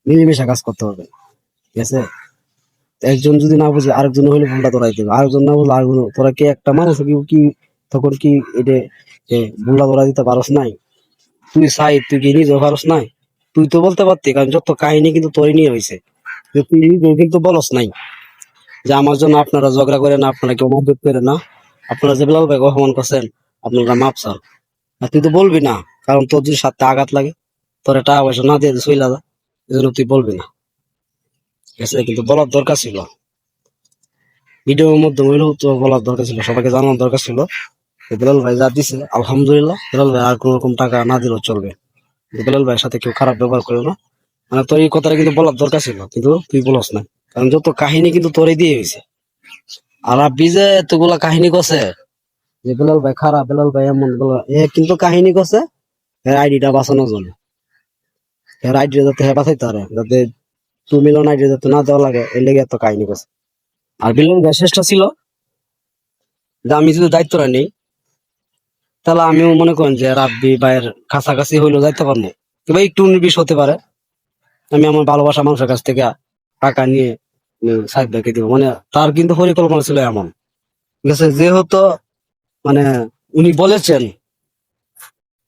মিলেমিশে কাজ করতে হবে, ঠিক আছে? একজন যদি না বুঝে আরেকজন হইলে ভুলটা ধরাই দেবে, আরেকজন না বুঝলে আরেকজন, তোরা কি একটা মানুষ কি কি তখন কি এটা ভুলটা ধরা দিতে পারস নাই? তুই চাই তুই কি নিজেও পারস নাই? তুই তো বলতে পারতি, কারণ যত কাহিনী কিন্তু তোরই নিয়ে হয়েছে, তুই নিজেও কিন্তু বলস নাই যে আমার জন্য আপনারা ঝগড়া করে না, আপনারা কেউ মদত করে না, আপনারা যে বেলাল ভাই অপমান করছেন, আপনারা মাপ চান। আর তুই তো বলবি না, কারণ তোর যদি সাথে আঘাত লাগে, তোর টাকা পয়সা না দিয়ে চইলা যা, এই জন্য তুই বলবি না, ঠিক আছে? কিন্তু বলার দরকার ছিল, ভিডিওর মধ্যে হইলেও তো বলার দরকার ছিল, সবাইকে জানানোর দরকার ছিল যে বেলাল ভাই যা দিছে আলহামদুলিল্লাহ, বেলাল ভাই আর কোন রকম টাকা না দিলেও চলবে, কিন্তু বেলাল ভাইয়ের সাথে কেউ খারাপ ব্যবহার করে না। মানে তোর এই কথাটা কিন্তু বলার দরকার ছিল, কিন্তু তুই বলস না, কারণ যত কাহিনী কিন্তু তোরে দিয়ে হয়েছে। আর আপনি যে এতগুলা কাহিনী করছে যে বেলাল ভাই খারাপ, বেলাল ভাই এমন, এ কিন্তু কাহিনী করছে এর আইডিটা বাঁচানোর জন্য, এর আইডিটা যাতে হ্যাঁ বাঁচাইতে পারে, যাতে 2 মিলিয়ন আইডি যাতে না দেওয়া লাগে, এর লেগে এত কাহিনী করছে। আর বেলাল ভাই চেষ্টা ছিল যে আমি যদি দায়িত্বটা নেই, তাহলে আমিও মনে করেন যে রাব্বি ভাইয়ের কাছাকাছি হইলেও যাইতে পারবো, কিংবা একটু 19 হতে পারে, আমি আমার ভালোবাসা মানুষের কাছ থেকে টাকা নিয়ে সাহেব ভাইকে দিব, মানে তার কিন্তু পরিকল্পনা ছিল এমন, ঠিক আছে? যেহেতু মানে উনি বলেছেন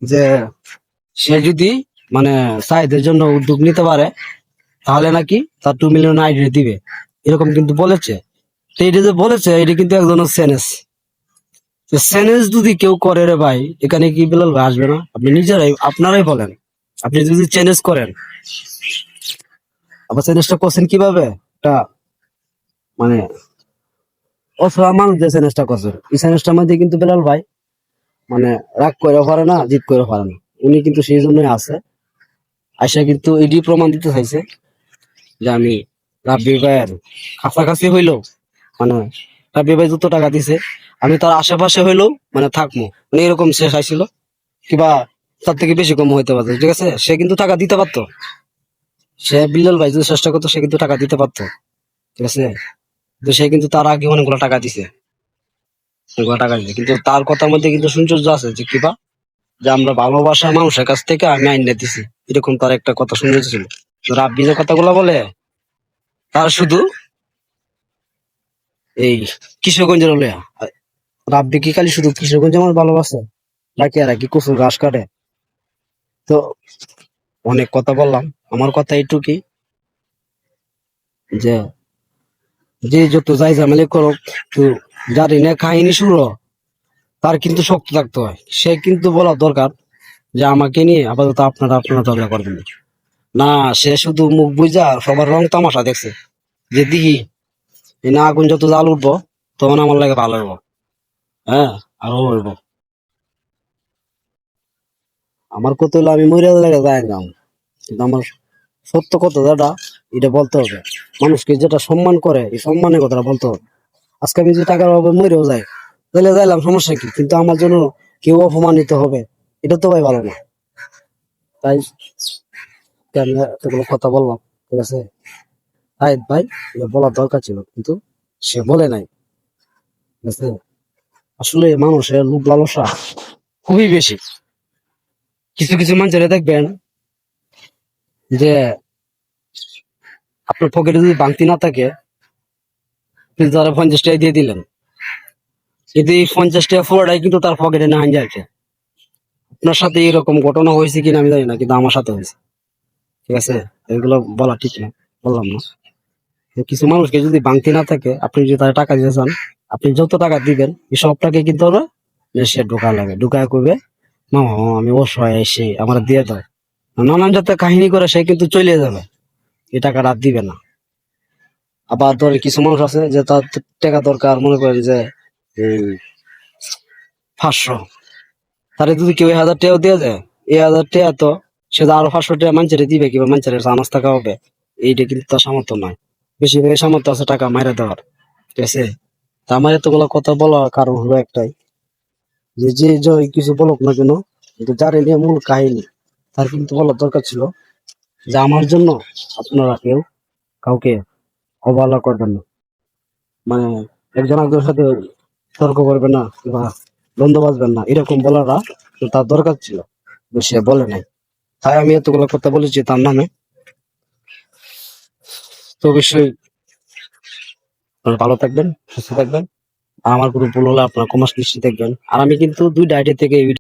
যে সে যদি মানে সাইদের জন্য উদ্যোগ নিতে পারে, তাহলে নাকি তার 2 মিলিয়ন আইডি দিবে, এরকম কিন্তু বলেছে। তো এটা যে বলেছে এটা কিন্তু এক ধরনের সেনেস, সেনেস যদি কেউ করে রে ভাই, এখানে কি বেলাল ভাই আসবে না? আপনি নিজেরাই আপনারাই বলেন, আপনি যদি চ্যালেঞ্জ করেন, আবার চ্যালেঞ্জটা করছেন কিভাবে, একটা মানে অসহায় মানুষ যে চ্যালেঞ্জটা করছে, এই চ্যালেঞ্জটার মধ্যে কিন্তু বেলাল ভাই মানে রাগ করে পারে না, জিত করে পারে না, উনি কিন্তু সেই জন্যই আছে। আয়সা কিন্তু এটি প্রমাণ দিতে চাইছে যে আমি রাব্বি ভাইয়ের কাছাকাছি হইলেও, মানে রাব্বি ভাই যত টাকা দিছে আমি তার আশেপাশে হইলেও মানে থাকবো, মানে এরকম সে চাইছিল, কিবা তার থেকে বেশি কম হইতে পারতো, ঠিক আছে? সে কিন্তু টাকা দিতে পারতো, সে বিল্লাল ভাই যদি চেষ্টা করতো সে কিন্তু টাকা দিতে পারতো, ঠিক আছে? তো সে কিন্তু তার আগে অনেকগুলো টাকা দিছে, অনেকগুলো টাকা দিছে, কিন্তু তার কথার মধ্যে কিন্তু সৌন্দর্য আছে যে কিবা, যে আমরা ভালোবাসা মানুষের কাছ থেকে আমি আইনা দিছি, এরকম তার একটা কথা সৌন্দর্য ছিল। তো রাব্বি যে কথাগুলো বলে, তার শুধু এই কিশোরগঞ্জের হলে, রাব্বি কি খালি শুধু কিশোরগঞ্জ আমার ভালোবাসে, নাকি আর কি কচুর ঘাস কাটে? তো অনেক কথা বললাম, আমার কথা এইটুকুই যে যে যত যাই ঝামেলা করো, তো যার এনে কাহিনী শুরু, তার কিন্তু শক্ত থাকতে হয়, সে কিন্তু বলা দরকার যে আমাকে নিয়ে আপাতত আপনারা আপনারা ঝগড়া করবেন না। না, সে শুধু মুখ বুঝা সবার রং তামাশা দেখছে, যে দিঘি এই না আগুন যত জাল উঠবো তখন আমার লাগে ভালো হইব, হ্যাঁ আরো হইব। আমার কত হলো আমি মরিয়া লাগে যায় না, কিন্তু আমার সত্য কথা যেটা, এটা বলতে হবে। মানুষকে যেটা সম্মান করে এই সম্মানের কথাটা বলতে হবে। আজকে আমি যদি টাকার অভাবে মরেও যাই, তাহলে যাইলাম, সমস্যা কি? কিন্তু আমার জন্য কেউ অপমানিত হবে, এটা তো ভাই ভালো না। তাই কেন এতগুলো কথা বললাম, ঠিক আছে? তাই ভাই এটা বলার দরকার ছিল, কিন্তু সে বলে নাই, ঠিক আছে? আসলে মানুষের লোভ লালসা খুবই বেশি। কিছু কিছু মানুষের দেখবেন যে আপনার পকেটে যদি বাংতি না থাকে, আপনি তারা 50 টাকা দিয়ে দিলেন, কিন্তু এই 50 টাকা পুরোটাই কিন্তু তার পকেটে না হান যাচ্ছে। আপনার সাথে এরকম ঘটনা হয়েছে কিনা আমি জানি না, কিন্তু আমার সাথে হয়েছে, ঠিক আছে? এগুলো বলা ঠিক না, বললাম না। তো কিছু মানুষকে যদি বাংতি না থাকে, আপনি যদি তার টাকা দিতে চান, আপনি যত টাকা দিবেন এই সব টাকা কিন্তু ওরা সে ঢোকা লাগে, ঢুকায় করবে মামা মামা আমি অসহায় এসে আমার দিয়ে দাও, নানান যাতে কাহিনী করে সে কিন্তু চলে যাবে, এই টাকাটা আর দিবে না। আবার ধরে কিছু মানুষ আছে যে তার টাকা দরকার, মনে করেন যে 500, তারে যদি কেউ 1000 টাকাও দিয়ে দেয়, 1000 টাকা তো সে তো আরো 500 টাকা মানুষের দিবে, কিংবা মানুষের চানাচ টাকা হবে, এইটা কিন্তু তার সামর্থ্য নয়। বেশিরভাগ সামর্থ্য আছে টাকা মাইরা দেওয়ার, ঠিক আছে? তা আমার এতগুলো কথা বলার কারণ হলো একটাই, যে যে জয় কিছু বলুক না কেন, কিন্তু যার এ নিয়ে মূল কাহিনী, তার কিন্তু বলার দরকার ছিল যে আমার জন্য আপনারা কেউ কাউকে অবহেলা করবেন না, মানে একজন একজনের সাথে তর্ক করবে না বা দ্বন্দ্ব বাজবেন না, এরকম বলাটা তার দরকার ছিল, কিন্তু সে বলে নাই। তাই আমি এতগুলো কথা বলেছি তার নামে। তো অবশ্যই আপনারা ভালো থাকবেন, সুস্থ থাকবেন। আর আমার কোনো ভুল হলে আপনারা ক্ষমা দৃষ্টি দেখবেন। আর আমি কিন্তু 2 ডায়েটে থেকে